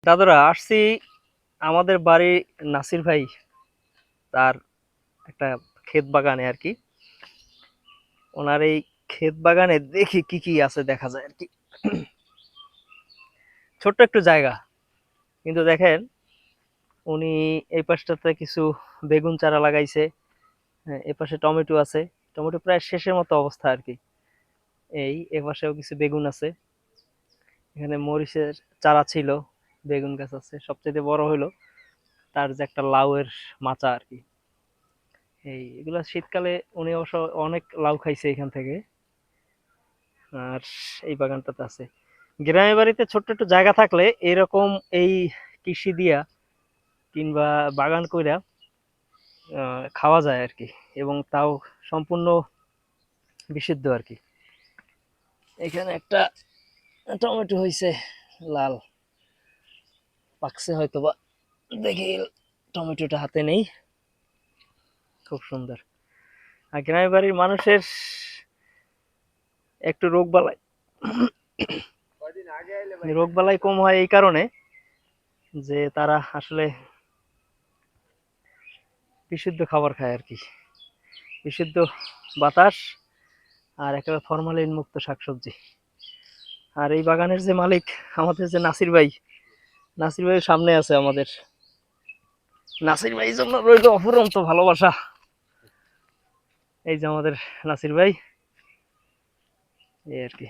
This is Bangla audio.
দাদুরা আসছি আমাদের বাড়ি নাসির ভাই তার একটা ক্ষেত বাগানে আর কি। ওনার এই ক্ষেত বাগানে দেখি কি কি আছে দেখা যায় আর কি। ছোট্ট একটু জায়গা, কিন্তু দেখেন উনি এই পাশটাতে কিছু বেগুন চারা লাগাইছে। হ্যাঁ, এ পাশে টমেটো আছে। টমেটো প্রায় শেষের মতো অবস্থা আর কি। এই এ পাশেও কিছু বেগুন আছে। এখানে মরিচের চারা ছিল, বেগুন গাছ আছে। সবচেয়ে বড় হলো তার যে একটা লাউয়ের মাচা আর কি। এগুলা শীতকালে উনি অবশ্য অনেক লাউ খাইছে এখান থেকে। আর এই বাগানটাতে আছে। গ্রামের বাড়িতে ছোট্ট একটু জায়গা থাকলে এরকম এই কৃষি দিয়া কিংবা বাগান কইরা খাওয়া যায় আর কি, এবং তাও সম্পূর্ণ বিশুদ্ধ আর কি। এখানে একটা টমেটো হয়েছে লাল, পাকছে হয়তো বা, দেখি টমেটোটা হাতে নেই। খুব সুন্দর। আর গ্রামের বাড়ির মানুষের একটু রোগ বালাই কম হয় এই কারণে যে তারা আসলে বিশুদ্ধ খাবার খায় আর কি। বিশুদ্ধ বাতাস আর একেবারে ফরমালিন মুক্ত শাকসবজি। আর এই বাগানের যে মালিক, আমাদের যে নাসির ভাই, নাসির ভাইয়ের সামনে আছে আমাদের। নাসির ভাই জন্য রইল অফুরন্ত ভালোবাসা। এই যে আমাদের নাসির ভাই, এই আর কি।